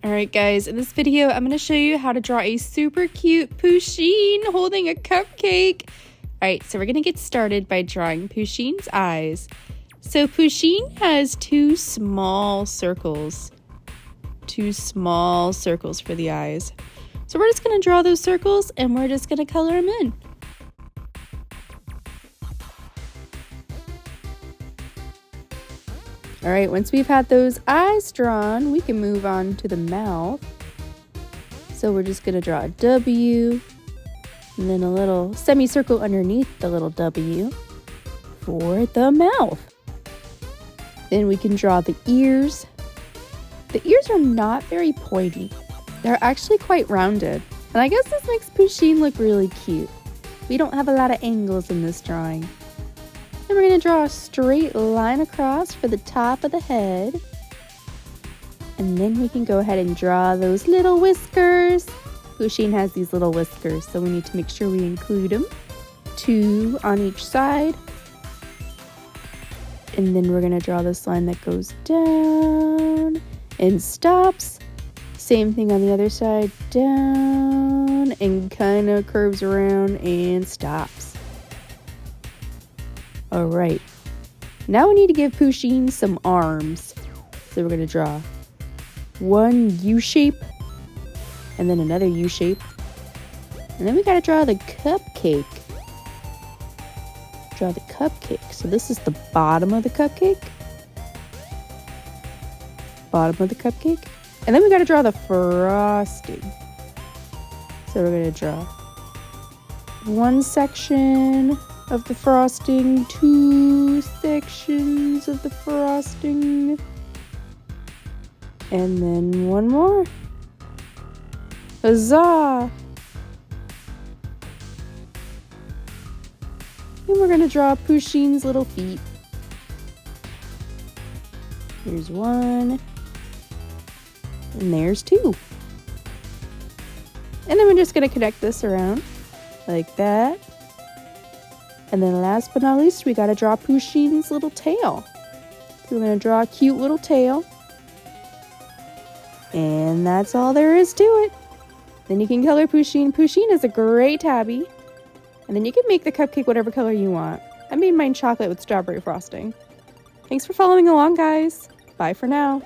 Alright guys, in this video I'm going to show you how to draw a super cute Pusheen holding a cupcake. Alright, so we're going to get started by drawing Pusheen's eyes. So Pusheen has two small circles for the eyes. So we're just going to draw those circles and we're just going to color them in. Alright, once we've had those eyes drawn, we can move on to the mouth. So we're just going to draw a W, and then a little semicircle underneath the little W for the mouth. Then we can draw the ears. The ears are not very pointy. They're actually quite rounded. And I guess this makes Pusheen look really cute. We don't have a lot of angles in this drawing. Then we're going to draw a straight line across for the top of the head. And then we can go ahead and draw those little whiskers. Pusheen has these little whiskers, so we need to make sure we include them. 2 on each side. And then we're going to draw this line that goes down and stops. Same thing on the other side, down and kind of curves around and stops. Alright, now we need to give Pusheen some arms. So we're going to draw one U shape and then another U shape. And then we got to draw the cupcake. Draw the cupcake. So this is the bottom of the cupcake. Bottom of the cupcake. And then we got to draw the frosting. So we're going to draw one section of the frosting, 2 sections of the frosting, and then one more. Huzzah! And we're going to draw Pusheen's little feet. Here's 1, and there's 2. And then we're just going to connect this around like that. And then last but not least, we got to draw Pusheen's little tail. So we're going to draw a cute little tail. And that's all there is to it. Then you can color Pusheen. Pusheen is a great tabby. And then you can make the cupcake whatever color you want. I made mine chocolate with strawberry frosting. Thanks for following along, guys. Bye for now.